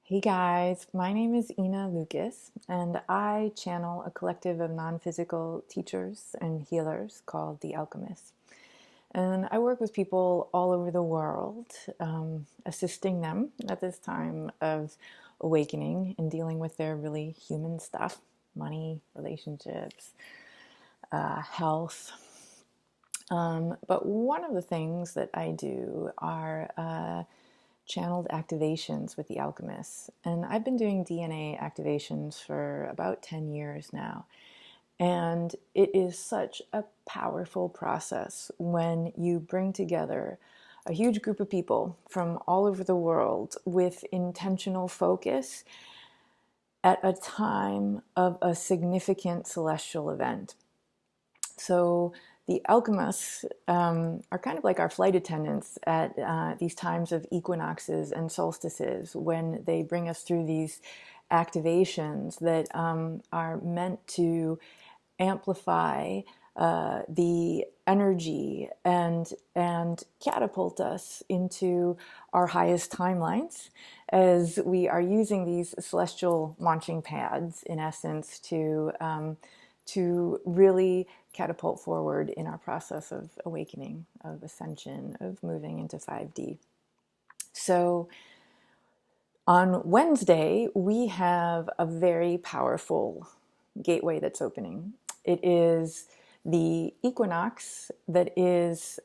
Hey guys, my name is Ina Lucas, and I channel a collective of non-physical teachers and healers called the Alchemists. And I work with people all over the world, assisting them at this time of awakening and dealing with their really human stuff: money, relationships, health. But one of the things that I do are channeled activations with the Alchemists. And I've been doing DNA activations for about 10 years now. And it is such a powerful process when you bring together a huge group of people from all over the world with intentional focus at a time of a significant celestial event. So the alchemists are kind of like our flight attendants at these times of equinoxes and solstices, when they bring us through these activations that are meant to amplify the energy and catapult us into our highest timelines, as we are using these celestial launching pads, in essence, to really catapult forward in our process of awakening, of ascension, of moving into 5D. So on Wednesday, we have a very powerful gateway that's opening. It is the equinox that is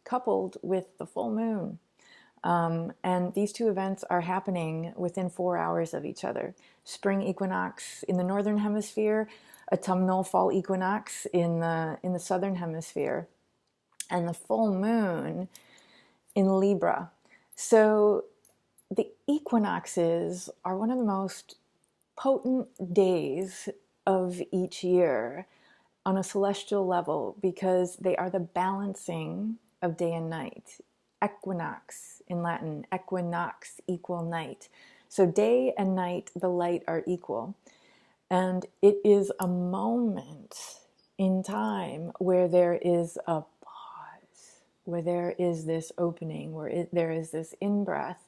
coupled with the full moon. And these two events are happening within 4 hours of each other. Spring equinox in the northern hemisphere, autumnal fall equinox in the southern hemisphere, and the full moon in Libra. So the equinoxes are one of the most potent days of each year on a celestial level, because they are the balancing of day and night. Equinox in Latin, equinox, equal night. So day and night, the light are equal. And it is a moment in time where there is a pause, where there is this opening, where there is this in-breath.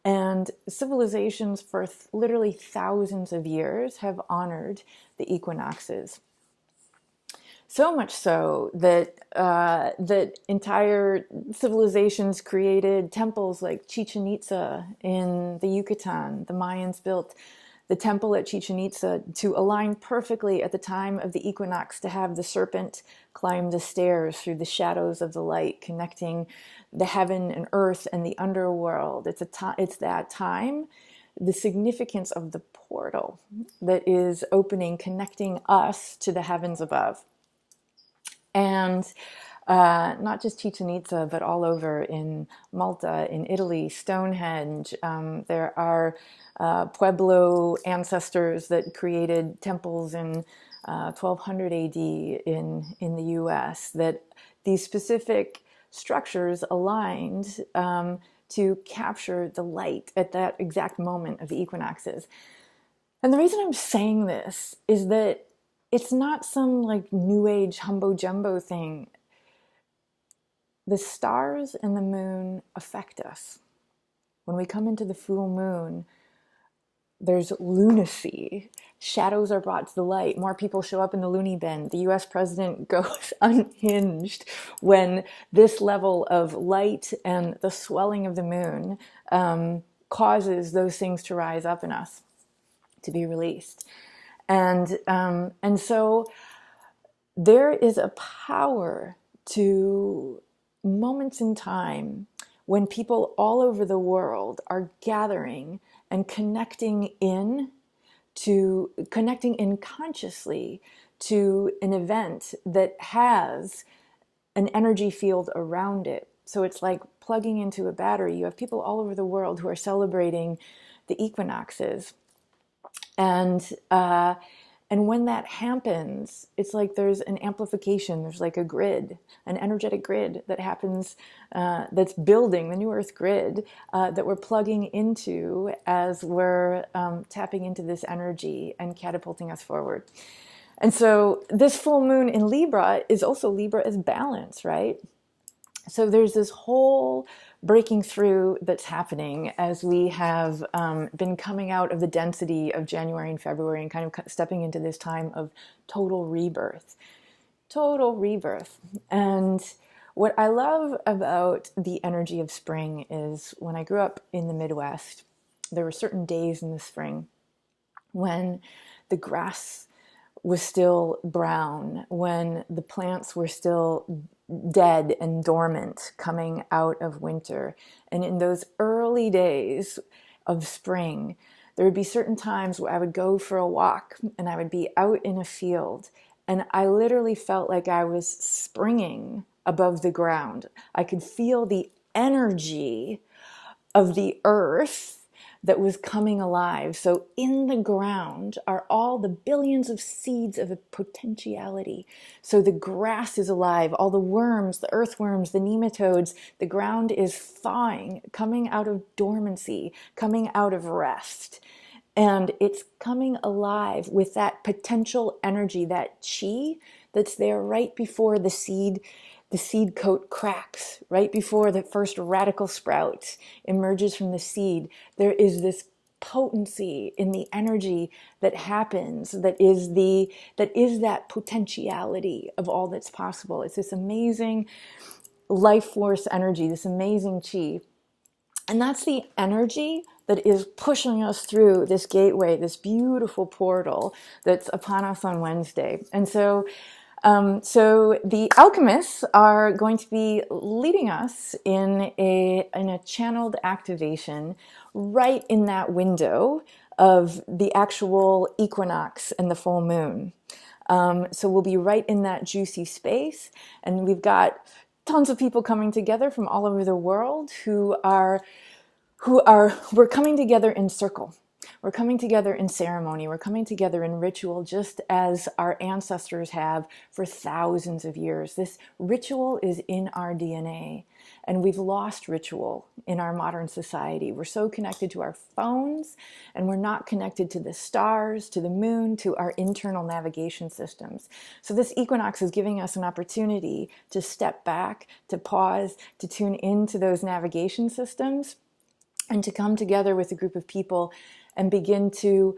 And civilizations for literally thousands of years have honored the equinoxes. So much so that that entire civilizations created temples like Chichen Itza in the Yucatan. The Mayans built the temple at Chichen Itza to align perfectly at the time of the equinox, to have the serpent climb the stairs through the shadows of the light, connecting the heaven and earth and the underworld. It's that time, the significance of the portal that is opening, connecting us to the heavens above. And not just Chichen Itza, but all over in Malta, in Italy, Stonehenge. There are Pueblo ancestors that created temples in 1200 AD in the US, that these specific structures aligned to capture the light at that exact moment of the equinoxes. And the reason I'm saying this is that it's not some like new age humbo jumbo thing. The stars and the moon affect us. When we come into the full moon, there's lunacy. Shadows are brought to the light. More people show up in the loony bin. The US president goes unhinged when this level of light and the swelling of the moon causes those things to rise up in us, to be released. And so there is a power to moments in time when people all over the world are gathering and connecting in consciously to an event that has an energy field around it. So it's like plugging into a battery. You have people all over the world who are celebrating the equinoxes. And when that happens, it's like there's an amplification. There's like a grid, an energetic grid that happens, that's building the New Earth grid that we're plugging into as we're tapping into this energy and catapulting us forward. And so this full moon in Libra is also Libra as balance, right? So there's this whole breaking through that's happening as we have been coming out of the density of January and February and kind of stepping into this time of total rebirth. Total rebirth. And what I love about the energy of spring is when I grew up in the Midwest, there were certain days in the spring when the grass was still brown, when the plants were still dead and dormant coming out of winter. And in those early days of spring, there would be certain times where I would go for a walk and I would be out in a field and I literally felt like I was springing above the ground. I could feel the energy of the earth that was coming alive. So in the ground are all the billions of seeds of a potentiality. So the grass is alive, all the worms, the earthworms, the nematodes, the ground is thawing, coming out of dormancy, coming out of rest. And it's coming alive with that potential energy, that chi that's there right before the seed coat cracks, right before the first radical sprout emerges from the seed. There is this potency in the energy that happens, that is that potentiality of all that's possible. It's this amazing life force energy, this amazing chi. And that's the energy that is pushing us through this gateway, this beautiful portal that's upon us on Wednesday. And so the alchemists are going to be leading us in a channeled activation right in that window of the actual equinox and the full moon. So we'll be right in that juicy space, and we've got tons of people coming together from all over the world we're coming together in circle. We're coming together in ceremony. We're coming together in ritual, just as our ancestors have for thousands of years. This ritual is in our DNA, and we've lost ritual in our modern society. We're so connected to our phones, and we're not connected to the stars, to the moon, to our internal navigation systems. So this equinox is giving us an opportunity to step back, to pause, to tune into those navigation systems, and to come together with a group of people and begin to,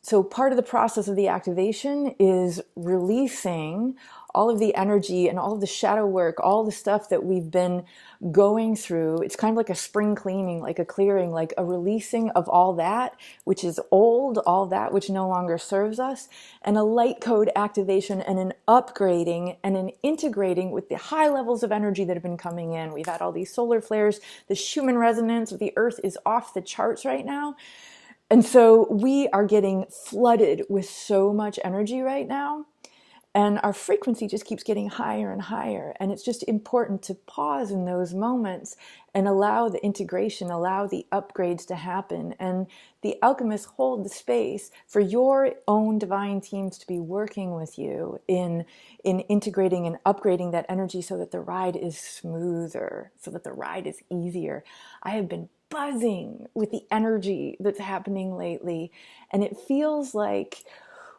so part of the process of the activation is releasing all of the energy and all of the shadow work, all the stuff that we've been going through. It's kind of like a spring cleaning, like a clearing, like a releasing of all that which is old, all that which no longer serves us, and a light code activation and an upgrading and an integrating with the high levels of energy that have been coming in. We've had all these solar flares. The Schumann resonance of the earth is off the charts right now. And so we are getting flooded with so much energy right now. And our frequency just keeps getting higher and higher. And it's just important to pause in those moments and allow the integration, allow the upgrades to happen. And the alchemists hold the space for your own divine teams to be working with you in integrating and upgrading that energy so that the ride is smoother, so that the ride is easier. I have been buzzing with the energy that's happening lately. And it feels like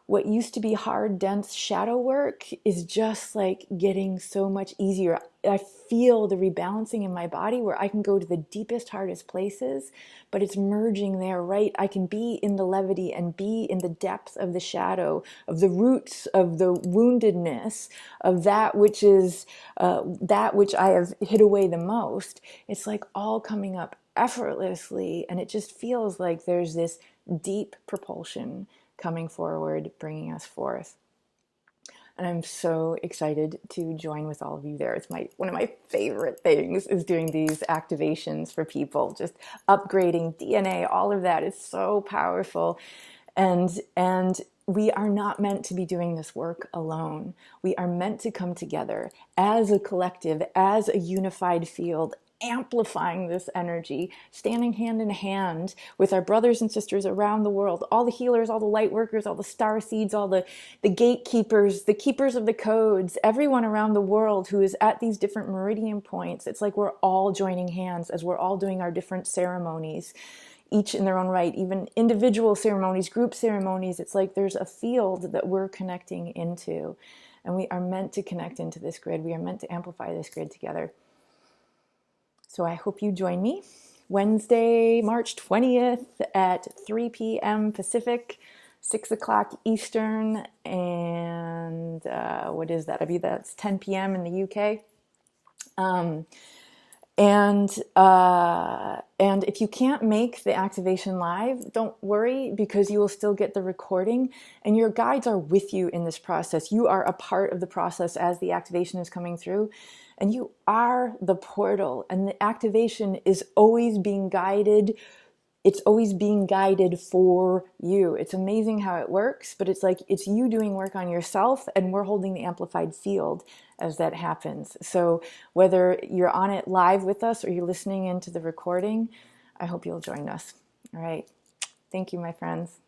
what used to be hard, dense shadow work is just like getting so much easier. I feel the rebalancing in my body where I can go to the deepest, hardest places, but it's merging there, right? I can be in the levity and be in the depth of the shadow, of the roots of the woundedness, of that which is, that which I have hid away the most. It's like all coming up effortlessly, and it just feels like there's this deep propulsion coming forward, bringing us forth. And I'm so excited to join with all of you there. It's one of my favorite things is doing these activations for people, just upgrading DNA, all of that is so powerful. And we are not meant to be doing this work alone. We are meant to come together as a collective, as a unified field, amplifying this energy, standing hand in hand with our brothers and sisters around the world, all the healers, all the light workers, all the star seeds, all the gatekeepers, the keepers of the codes, everyone around the world who is at these different meridian points. It's like we're all joining hands as we're all doing our different ceremonies, each in their own right, even individual ceremonies, group ceremonies. It's like there's a field that we're connecting into, and we are meant to connect into this grid. We are meant to amplify this grid together. So I hope you join me Wednesday, March 20th at 3 p.m. Pacific, 6 o'clock Eastern, and what is that? I mean, that's 10 p.m. in the UK. And if you can't make the activation live, don't worry, because you will still get the recording, and your guides are with you in this process. You are a part of the process as the activation is coming through, and you are the portal, and the activation is always being guided. It's always being guided for you. It's amazing how it works, but it's like it's you doing work on yourself, and we're holding the amplified field as that happens. So whether you're on it live with us or you're listening into the recording, I hope you'll join us. All right. Thank you, my friends.